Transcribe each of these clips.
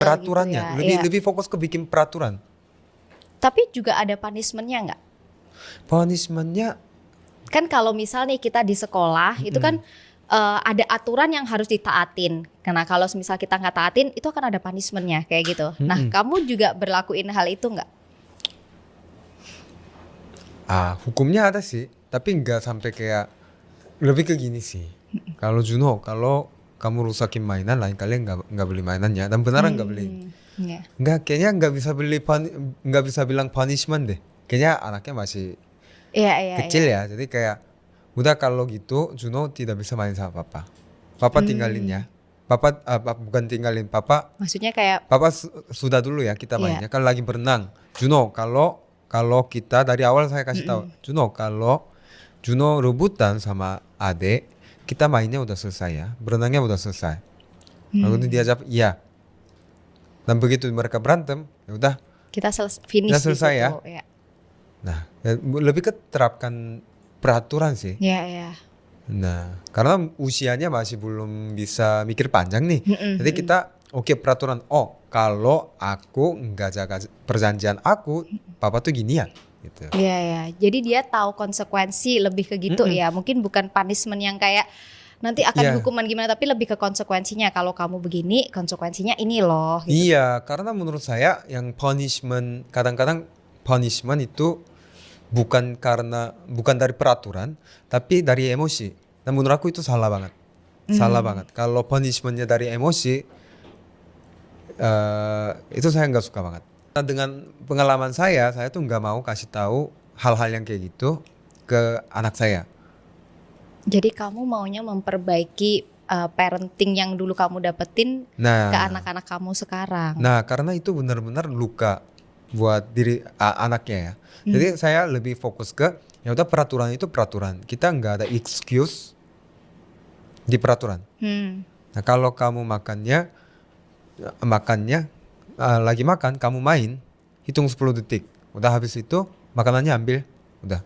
Peraturannya gitu ya. lebih Iya. lebih fokus ke bikin peraturan. Tapi juga ada punishment-nya nggak? Punishment-nya Kan kalau misal nih kita di sekolah itu kan ada aturan yang harus ditaatin. Karena kalau misal kita nggak taatin itu akan ada punishment-nya kayak gitu. Nah, kamu juga berlakuin hal itu nggak? hukumnya ada sih, tapi nggak sampai kayak lebih ke gini sih. Kalau Juno, kalau kamu rusakin mainan lain kalian nggak beli mainannya dan beneran nggak beli. Iya. Nggak, kayaknya nggak bisa bilang punishment deh. Kayaknya anaknya masih Iya, iya, kecil iya. ya, jadi kayak udah kalau gitu Juno tidak bisa main sama papa. Papa tinggalin ya. Bukan tinggalin papa. Maksudnya kayak Papa sudah dulu ya kita iya. mainnya kan lagi berenang. Juno, kalau kita dari awal saya kasih tahu, Juno kalau Juno rebutan sama adek, kita mainnya udah selesai ya, berenangnya udah selesai. Lalu dia jawab iya. Dan begitu mereka berantem, ya udah Kita finish udah di selesai ya. situ. Iya. Nah, ya, lebih ke terapkan peraturan sih. Iya, iya. Nah, karena usianya masih belum bisa mikir panjang nih. Jadi kita oke peraturan. Oh, kalau aku nggak jaga perjanjian aku, papa tuh gini ya, gitu. Iya, ya. Jadi dia tahu konsekuensi lebih ke gitu ya. Mungkin bukan punishment yang kayak nanti akan Iya. hukuman gimana, tapi lebih ke konsekuensinya. Kalau kamu begini, konsekuensinya ini loh. Gitu. Iya, karena menurut saya yang punishment kadang-kadang punishment itu bukan dari peraturan, tapi dari emosi. Dan menurut aku itu salah banget. Salah banget. Kalau punishmentnya dari emosi, itu saya nggak suka banget. Nah, dengan pengalaman saya tuh nggak mau kasih tahu hal-hal yang kayak gitu ke anak saya. Jadi kamu maunya memperbaiki parenting yang dulu kamu dapetin ke Nah, anak-anak kamu sekarang. karena itu benar-benar luka buat diri anaknya ya. Jadi saya lebih fokus ke ya udah peraturan itu peraturan. Kita nggak ada excuse di peraturan. Nah, kalau kamu makannya lagi makan, kamu main, hitung 10 detik. Udah habis itu makanannya ambil, udah.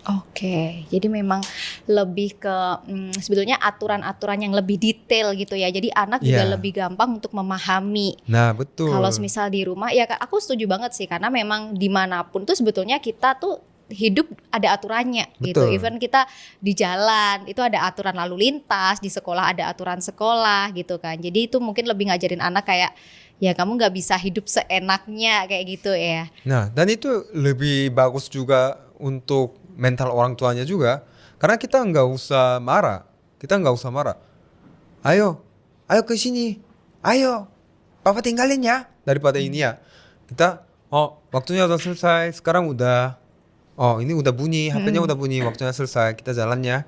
Oke, jadi memang lebih ke sebetulnya aturan-aturan yang lebih detail gitu ya. Jadi anak juga Iya. lebih gampang untuk memahami. Nah, betul. Kalau misal di rumah, ya aku setuju banget sih karena memang dimanapun tuh sebetulnya kita tuh hidup ada aturannya gitu. Betul. Even kita di jalan itu ada aturan lalu lintas, di sekolah ada aturan sekolah gitu kan. Jadi itu mungkin lebih ngajarin anak kayak ya kamu nggak bisa hidup seenaknya kayak gitu ya. Nah, dan itu lebih bagus juga untuk mental orang tuanya juga. Karena kita nggak usah marah. Kita nggak usah marah. Ayo ke sini. Ayo, papa tinggalin ya. Daripada ini ya. Kita, oh waktunya udah selesai. Sekarang udah, oh ini udah bunyi. HP-nya udah bunyi. Waktunya selesai. Kita jalannya.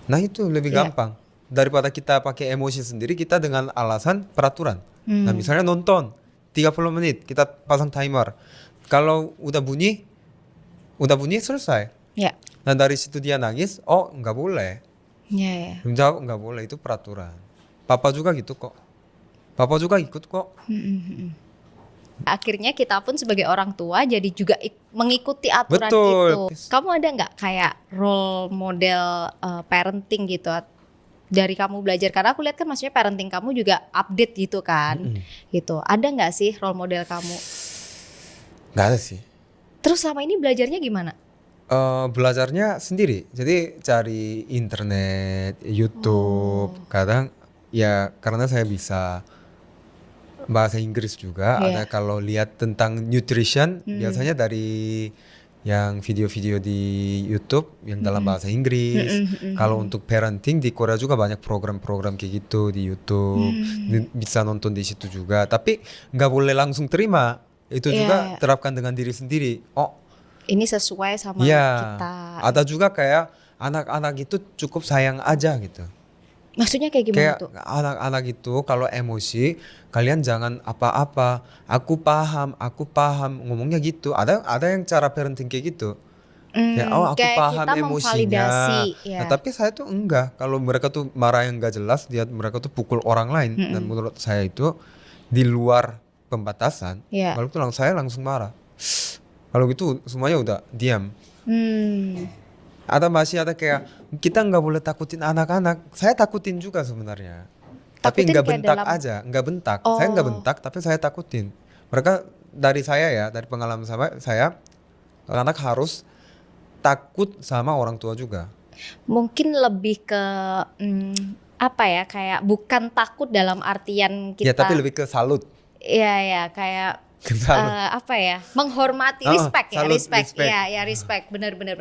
Nah itu lebih Iya. gampang. Daripada kita pakai emosi sendiri, kita dengan alasan peraturan. Nah misalnya nonton 30 menit, kita pasang timer. Kalau udah bunyi selesai. Ya. Nah dari situ dia nangis, oh nggak boleh. Ya, ya. Jawab nggak boleh, itu peraturan. Papa juga gitu kok. Papa juga ikut kok. Akhirnya kita pun sebagai orang tua jadi juga mengikuti aturan Betul. itu. Kamu ada nggak kayak role model parenting gitu dari kamu belajar? Karena aku lihat kan maksudnya parenting kamu juga update gitu kan, gitu. Ada nggak sih role model kamu? Nggak ada sih. Terus selama ini belajarnya gimana? Belajarnya sendiri. Jadi cari internet, YouTube. Kadang ya karena saya bisa bahasa Inggris juga. Iya. Ada kalau lihat tentang nutrition, biasanya dari yang video-video di YouTube yang dalam bahasa Inggris. Kalau untuk parenting di Korea juga banyak program-program kayak gitu di YouTube. Bisa nonton di situ juga. Tapi nggak boleh langsung terima. Itu juga Iya. terapkan dengan diri sendiri. Oh, Ini sesuai sama iya. kita. Ada juga kayak anak-anak itu cukup sayang aja gitu. Maksudnya kayak gimana Kayak tuh? anak-anak itu kalau emosi kalian jangan apa-apa. Aku paham ngomongnya gitu. Ada yang cara parenting kayak gitu. Kayak oh aku Kayak paham kita emosinya. memvalidasi, ya. Nah, tapi saya tuh enggak. Kalau mereka tuh marah yang enggak jelas, mereka tuh pukul orang lain. Dan menurut saya itu di luar pembatasan. Iya. Lalu tuh saya langsung marah. Kalau gitu semuanya udah diam. Masih ada kayak kita nggak boleh takutin anak-anak. Saya takutin juga sebenarnya. Tapi Takutin nggak kayak bentak dalam aja, nggak bentak. Saya nggak Oh, bentak, tapi saya takutin. Mereka dari saya ya, dari pengalaman saya, anak harus takut sama orang tua juga. mungkin lebih ke apa ya, kayak bukan takut dalam artian Ya, tapi kita lebih ke salut, ya ya kayak ke salut. apa ya, menghormati, Oh, respect ya, salut, respect respect. ya ya respect, benar-benar.